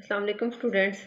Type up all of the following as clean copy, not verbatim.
अस्सलाम वालेकुम students.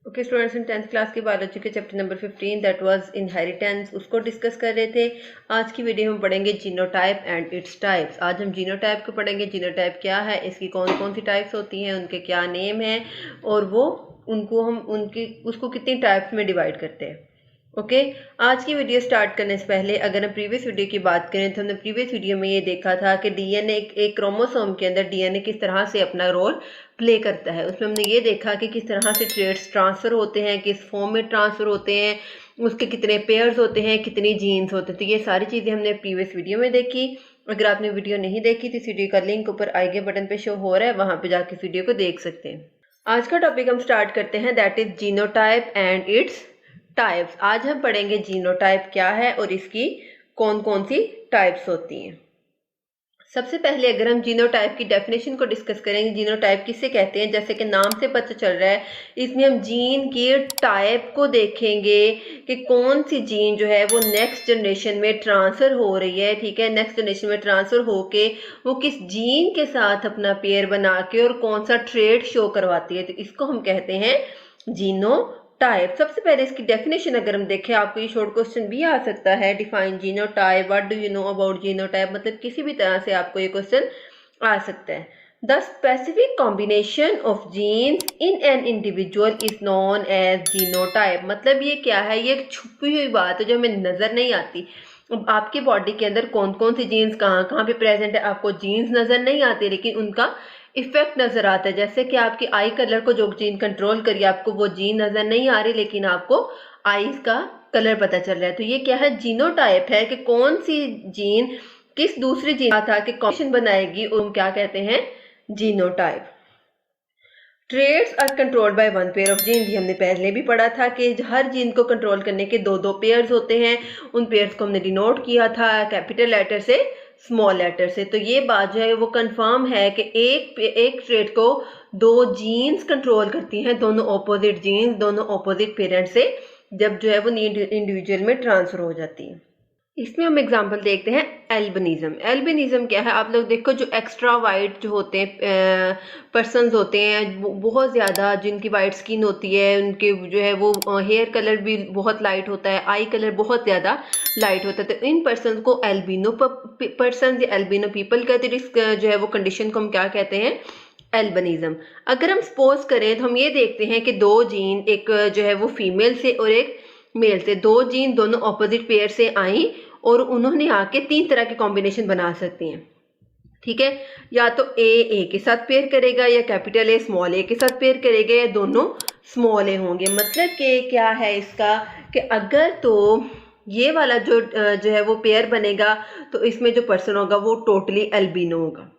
Okay students, इन 10th class की बायोलॉजी के chapter number 15 that was inheritance, उसको डिस्कस कर रहे थे। आज की वीडियो में पढ़ेंगे जीनोटाइप एंड इट्स टाइप्स। आज हम जीनोटाइप को पढ़ेंगे। जीनोटाइप क्या है, इसकी कौन कौन सी टाइप्स होती हैं, उनके क्या नेम हैं और वो उनको हम उनकी उसको कितनी टाइप्स में डिवाइड करते हैं। ओके आज की वीडियो स्टार्ट करने से पहले अगर हम प्रीवियस वीडियो की बात करें तो हमने प्रीवियस वीडियो में ये देखा था कि डीएनए एक क्रोमोसोम के अंदर डीएनए किस तरह से अपना रोल प्ले करता है। उसमें हमने ये देखा कि किस तरह से ट्रेड्स ट्रांसफर होते हैं, किस फॉर्म में ट्रांसफर होते हैं, उसके कितने पेयर्स होते हैं, कितनी जीन्स होते हैं। तो ये सारी चीज़ें हमने प्रीवियस वीडियो में देखी। अगर आपने वीडियो नहीं देखी तो इस वीडियो का लिंक ऊपर आई गए बटन पे शो हो रहा है, वहां पे जाके इस वीडियो को देख सकते हैं। आज का टॉपिक हम स्टार्ट करते हैं, that is genotype and its types. आज हम पढ़ेंगे जीनोटाइप क्या है और इसकी कौन कौन सी टाइप्स होती हैं। सबसे पहले अगर हम जीनोटाइप की डेफिनेशन को डिस्कस करेंगे, जीनोटाइप किसे कहते हैं, जैसे कि नाम से पता चल रहा है, इसमें हम जीन की टाइप को देखेंगे कि कौन सी जीन जो है वो नेक्स्ट जनरेशन में ट्रांसफर हो रही है। ठीक है, नेक्स्ट जनरेशन में ट्रांसफर होके वो किस जीन के साथ अपना पेयर बना के और कौन सा ट्रेड शो करवाती है, तो इसको हम कहते हैं जीनोटाइप। सबसे पहले इसकी डेफिनेशन अगर हम देखें, आपको ये शॉर्ट क्वेश्चन भी आ सकता है, define genotype, what do you know about genotype, मतलब किसी भी तरह से आपको ये क्वेश्चन आ सकता है। The specific combination of genes in an individual is known as genotype. मतलब ये क्या है, ये एक छुपी हुई बात है जो हमें नजर नहीं आती। आपकी बॉडी के अंदर कौन कौन सी जीन्स कहाँ कहाँ पे प्रेजेंट है, आपको जीन्स नजर नहीं आती लेकिन उनका इफेक्ट नजर आता है। जैसे कि आपकी आई कलर को जो जीन कंट्रोल करिए, आपको वो जीन नजर नहीं आ रही लेकिन आपको आईज का कलर पता चल रहा है। तो ये क्या है, जीनोटाइप है कि कौन सी जीन किस दूसरी जीन था कि कॉम्बिनेशन बनाएगी, और हम क्या कहते हैं, genotype. Traits are controlled by one pair of gene, भी हमने पहले भी पढ़ा था कि हर जीन को कंट्रोल करने के दो दो पेयर्स होते हैं। उन पेयर्स को हमने डिनोट किया था कैपिटल लेटर से स्मॉल लेटर से। तो ये बात जो है वो कंफर्म है कि एक ट्रेड को दो जीन्स कंट्रोल करती हैं, दोनों ऑपोजिट जीन्स, दोनों ऑपोजिट पेरेंट से जब जो है वो इंडिविजुअल में ट्रांसफर हो जाती है। इसमें हम एग्जांपल देखते हैं एल्बिनिज्म। एल्बिनिज्म क्या है, आप लोग देखो, जो एक्स्ट्रा वाइट जो होते हैं पर्सन्स होते हैं, बहुत ज़्यादा जिनकी वाइट स्किन होती है, उनके जो है वो हेयर कलर भी बहुत लाइट होता है, आई कलर बहुत ज़्यादा लाइट होता है, तो इन पर्सन को एल्बिनो पर्सन या एल्बिनो पीपल कहते हैं। इस जो है वो कंडीशन को हम क्या कहते हैं, एल्बिनिज्म। अगर हम सपोज करें तो हम ये देखते हैं कि दो जीन, एक जो है वो फीमेल से और एक मेल से, दो जीन दोनों ऑपोजिट पेयर से आई और उन्होंने आके तीन तरह के कॉम्बिनेशन बना सकती हैं। ठीक है, या तो ए के साथ पेयर करेगा, या कैपिटल ए स्मॉल ए के साथ पेयर करेगा, या दोनों स्मॉल ए होंगे। मतलब कि क्या है इसका, कि अगर तो ये वाला जो है वो पेयर बनेगा तो इसमें जो पर्सन होगा वो टोटली एल्बिनो होगा।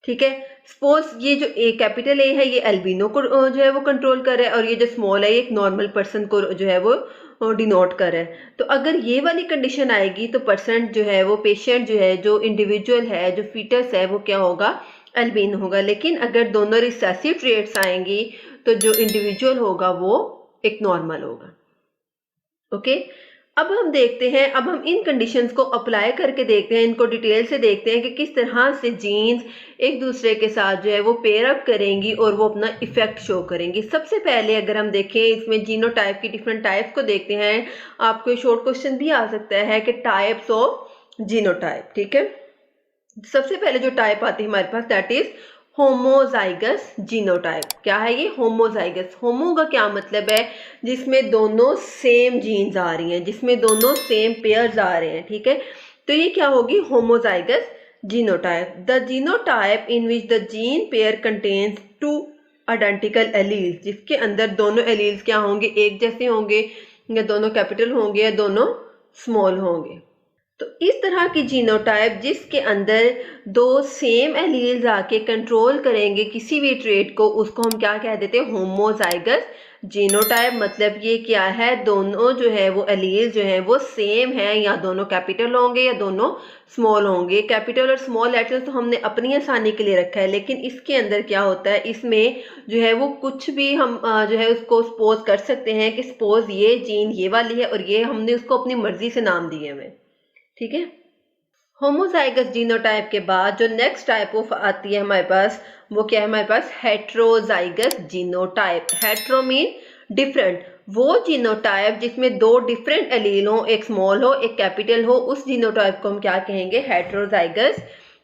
ठीक है, सपोज ये जो ए कैपिटल ए है ये एल्बिनो को जो है वो कंट्रोल कर रहा है, और ये जो स्मॉल है एक नॉर्मल पर्सन को जो है वो डिनोट कर रहा है। तो अगर ये वाली कंडीशन आएगी तो पर्सन जो है वो, पेशेंट जो है, जो इंडिविजुअल है, जो फीटस है, वो क्या होगा, एल्बिनो होगा। लेकिन अगर दोनों रिसेसिव ट्रेट्स आएंगी तो जो इंडिविजुअल होगा वो एक नॉर्मल होगा। ओके, अब हम देखते हैं, अब हम इन कंडीशंस को अप्लाई करके देखते हैं, इनको डिटेल से देखते हैं कि किस तरह से जीन्स एक दूसरे के साथ जो है वो पेयर अप करेंगी और वो अपना इफेक्ट शो करेंगी। सबसे पहले अगर हम देखें, इसमें जीनोटाइप की डिफरेंट टाइप्स को देखते हैं। आपको शॉर्ट क्वेश्चन भी आ सकता है कि टाइप्स ऑफ जीनोटाइप। ठीक है, सबसे पहले जो टाइप आती है हमारे पास, दैट इज होमोजाइगस जीनोटाइप। क्या है ये होमोजाइगस? होमो का क्या मतलब है, जिसमें दोनों सेम जीन्स आ रही हैं, जिसमें दोनों सेम पेयर्स आ रहे हैं। ठीक है, तो ये क्या होगी, homozygous genotype. The genotype in which the gene pair contains two identical alleles, जिसके अंदर दोनों एलील्स क्या होंगे, एक जैसे होंगे, या दोनों कैपिटल होंगे या दोनों स्मॉल होंगे। तो इस तरह की जीनोटाइप जिसके अंदर दो सेम एलील्स आके कंट्रोल करेंगे किसी भी ट्रेट को, उसको हम क्या कह देते हैं, होमोजाइगस जीनोटाइप। मतलब ये क्या है, दोनों जो है वो एलील्स जो है वो सेम है, या दोनों कैपिटल होंगे या दोनों स्मॉल होंगे। कैपिटल और स्मॉल लेटर्स तो हमने अपनी आसानी के लिए रखा है, लेकिन इसके अंदर क्या होता है, इसमें जो है वो कुछ भी हम जो है उसको सपोज कर सकते हैं कि सपोज ये जीन ये वाली है और ये हमने उसको अपनी मर्जी से नाम दिए हुए। ठीक है, होमोजाइगस जीनोटाइप के बाद जो नेक्स्ट टाइप ऑफ आती है हमारे पास, वो क्या है हमारे पास, heterozygous genotype. Hetero mean different, वो जीनोटाइप जिसमें दो डिफरेंट एलील हो, एक स्मॉल हो एक कैपिटल हो, उस जीनोटाइप को हम क्या कहेंगे, हेट्रोजाइगस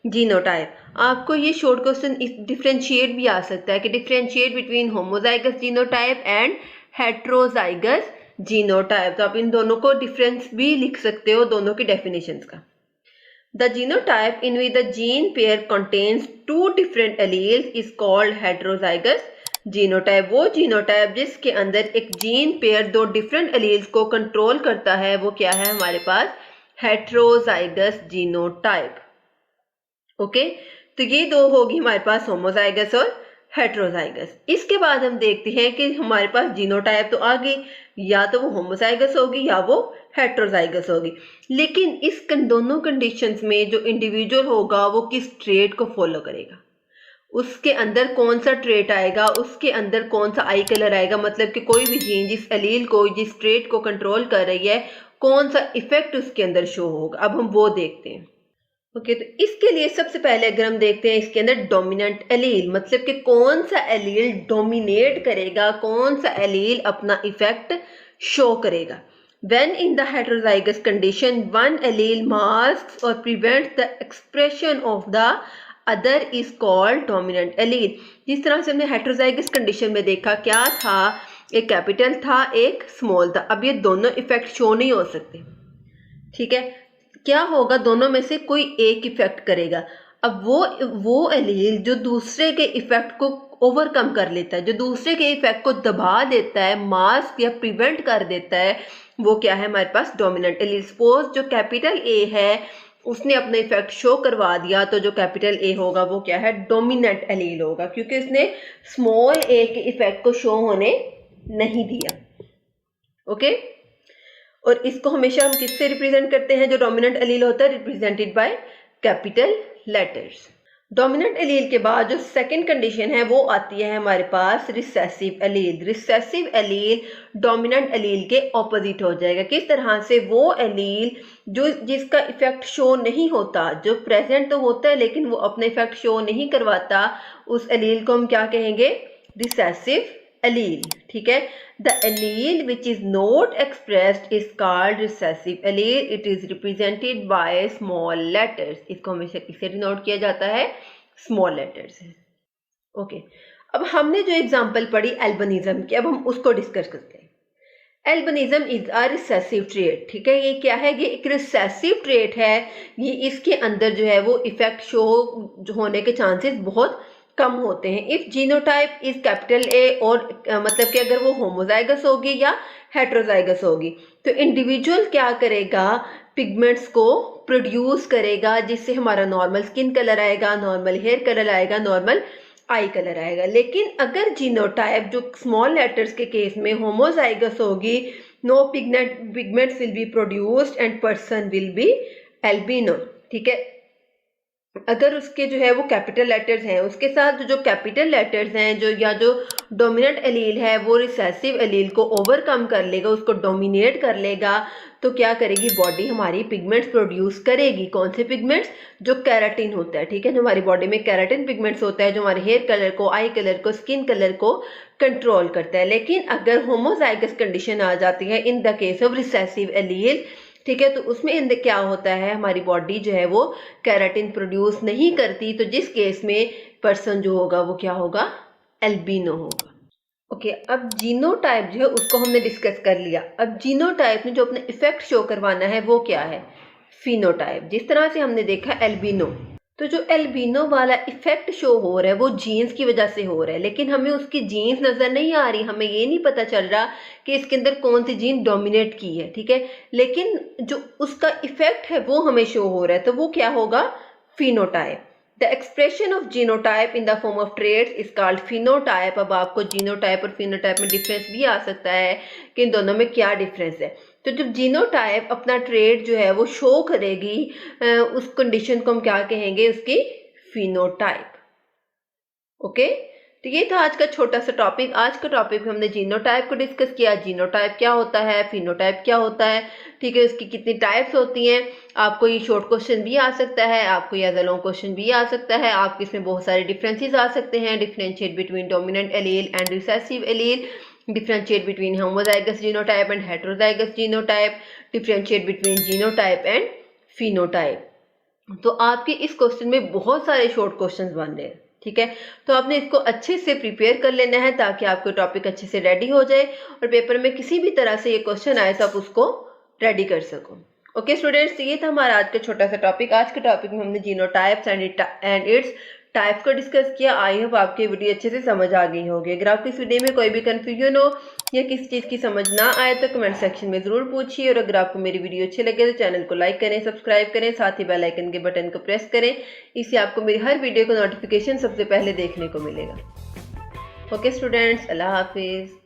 जीनोटाइप। आपको ये शॉर्ट क्वेश्चन डिफरेंशिएट भी आ सकता है कि differentiate between homozygous genotype and heterozygous genotype. तो आप इन दोनों को डिफरेंस भी लिख सकते हो, दोनों की डेफिनेशंस का। The genotype in which the gene pair contains two different alleles is called heterozygous genotype। वो जीनोटाइप जिसके अंदर एक जीन पेयर दो डिफरेंट एलील्स को कंट्रोल करता है, वो क्या है हमारे पास, हेट्रोजाइगस जीनोटाइप। ओके, तो ये दो होगी हमारे पास, होमोजाइगस और हेट्रोजाइगस। इसके बाद हम देखते हैं कि हमारे पास जीनोटाइप तो आ गई, या तो वो होमोजाइगस होगी या वो हेट्रोजाइगस होगी। लेकिन इस दोनों कंडीशंस में जो इंडिविजुअल होगा वो किस ट्रेट को फॉलो करेगा, उसके अंदर कौन सा ट्रेट आएगा, उसके अंदर कौन सा आई कलर आएगा, मतलब कि कोई भी जीन जिस एलील को, जिस ट्रेट को कंट्रोल कर रही है, कौन सा इफेक्ट उसके अंदर शो होगा। अब हम वो देखते हैं। ओके, तो इसके लिए सबसे पहले अगर हम देखते हैं इसके अंदर डोमिनेंट एलील, मतलब कि कौन सा एलील डोमिनेट करेगा, कौन सा एलील अपना इफेक्ट शो करेगा। When in the heterozygous condition, one allele masks or prevents the expression of the other is called dominant allele। जिस तरह से हमने heterozygous condition में देखा, क्या था, एक कैपिटल था एक स्मॉल था। अब ये दोनों इफेक्ट शो नहीं हो सकते, ठीक है। क्या होगा, दोनों में से कोई एक इफेक्ट करेगा। अब वो एलील जो दूसरे के इफेक्ट को ओवरकम कर लेता है, जो दूसरे के इफेक्ट को दबा देता है, मास्क या प्रिवेंट कर देता है, वो क्या है हमारे पास, डोमिनेंट एलील। सपोज जो कैपिटल ए है उसने अपना इफेक्ट शो करवा दिया, तो जो कैपिटल ए होगा वो क्या है, डोमिनेंट एलील होगा, क्योंकि उसने स्मॉल ए के इफेक्ट को शो होने नहीं दिया। ओके, और इसको हमेशा हम किससे रिप्रेजेंट करते हैं, जो डोमिनेंट एलील होता है, represented by capital letters. Dominant allele के बाद जो सेकंड कंडीशन है वो आती है हमारे पास recessive allele. Recessive allele dominant allele के ऑपोजिट हो जाएगा। किस तरह से, वो एलील जो जिसका इफेक्ट शो नहीं होता, जो प्रेजेंट तो होता है लेकिन वो अपने इफेक्ट शो नहीं करवाता, उस एलील को हम क्या कहेंगे, रिसेसिव एलील, ठीक है। The allele which is not expressed is called recessive allele. It is represented by small letters. इसको हमेशा किससे डिनोट किया जाता है, स्मॉल लेटर्स से। ओके, अब हमने जो एग्जांपल पढ़ी एल्बिनिज्म की, अब हम उसको डिस्कस करते हैं। Albinism is a recessive trait, ठीक है। ये क्या है, ये एक रिसेसिव ट्रेट है। ये इसके अंदर जो है वो इफेक्ट शो होने के चांसेस बहुत कम होते हैं। If genotype is capital A, और मतलब कि अगर वो होमोजाइगस होगी या हेट्रोजाइगस होगी, तो इंडिविजुअल क्या करेगा, पिगमेंट्स को प्रोड्यूस करेगा, जिससे हमारा नॉर्मल स्किन कलर आएगा, नॉर्मल हेयर कलर आएगा, नॉर्मल आई कलर आएगा। लेकिन अगर जीनोटाइप जो स्मॉल लेटर्स के केस में होमोजाइगस होगी, no pigments will be produced and person will be albino, ठीक है। अगर उसके जो है वो कैपिटल लेटर्स हैं, उसके साथ जो कैपिटल लेटर्स हैं, जो डोमिनेंट एलील है वो रिसेसिव एलील को ओवरकम कर लेगा, उसको डोमिनेट कर लेगा, तो क्या करेगी बॉडी हमारी, पिगमेंट्स प्रोड्यूस करेगी। कौन से पिगमेंट्स, जो कैराटिन होता है, ठीक है, जो हमारी बॉडी में कैराटिन पिगमेंट्स होता है, जो हमारे हेयर कलर को, आई कलर को, स्किन कलर को कंट्रोल करता है। लेकिन अगर होमोजाइगस कंडीशन आ जाती है in the case of recessive allele, ठीक है, तो उसमें क्या होता है, हमारी बॉडी जो है वो कैराटिन प्रोड्यूस नहीं करती, तो जिस केस में पर्सन जो होगा वो क्या होगा, एल्बिनो होगा। ओके, अब जीनोटाइप जो है उसको हमने डिस्कस कर लिया। अब जीनोटाइप ने जो अपना इफेक्ट शो करवाना है वो क्या है, फिनोटाइप। जिस तरह से हमने देखा एल्बिनो, तो जो एल्बिनो वाला इफेक्ट शो हो रहा है वो जीन्स की वजह से हो रहा है, लेकिन हमें उसकी जीन्स नजर नहीं आ रही, हमें ये नहीं पता चल रहा कि इसके अंदर कौन सी जीन डोमिनेट की है, ठीक है। लेकिन जो उसका इफेक्ट है वो हमें शो हो रहा है, तो वो क्या होगा, phenotype. The expression of genotype in the form of traits is called phenotype. अब आपको जीनोटाइप और फिनोटाइप में डिफरेंस भी आ सकता है कि इन दोनों में क्या डिफरेंस है। तो जब जीनोटाइप अपना ट्रेट जो है वो शो करेगी, उस कंडीशन को हम क्या कहेंगे, उसकी फिनोटाइप। ओके, तो ये था आज का छोटा सा टॉपिक। आज का टॉपिक में हमने जीनोटाइप को डिस्कस किया। जीनोटाइप क्या होता है, फिनोटाइप क्या होता है, ठीक है, उसकी कितनी टाइप्स होती हैं। आपको ये शॉर्ट क्वेश्चन भी आ सकता है, आपको ये लॉन्ग क्वेश्चन भी आ सकता है। आपके इसमें बहुत सारे डिफरेंसेस आ सकते हैं। Differentiate between dominant allele and recessive allele, differentiate between homozygous genotype and heterozygous genotype, differentiate between genotype and phenotype. तो आपके इस क्वेश्चन में बहुत सारे शॉर्ट क्वेश्चंस बन रहे हैं, ठीक है। तो आपने इसको अच्छे से प्रिपेयर कर लेना है ताकि आपको टॉपिक अच्छे से रेडी हो जाए और पेपर में किसी भी तरह से ये क्वेश्चन आए तो आप उसको रेडी कर सको। ओके स्टूडेंट्स, ये था हमारा आज का छोटा सा टॉपिक। आज के टॉपिक में हमने जीनोटाइप्स एंड इट्स टाइप्स को डिस्कस किया। आई होप आपकी वीडियो अच्छे से समझ आ गई होगी। अगर आपको इस वीडियो में कोई भी कंफ्यूजन हो या किसी चीज़ की समझ ना आए तो कमेंट सेक्शन में ज़रूर पूछिए। और अगर आपको मेरी वीडियो अच्छी लगे तो चैनल को लाइक करें, सब्सक्राइब करें, साथ ही बेल आइकन के बटन को प्रेस करें। इससे आपको मेरी हर वीडियो का नोटिफिकेशन सबसे पहले देखने को मिलेगा। ओके स्टूडेंट्स, अल्लाह हाफिज़।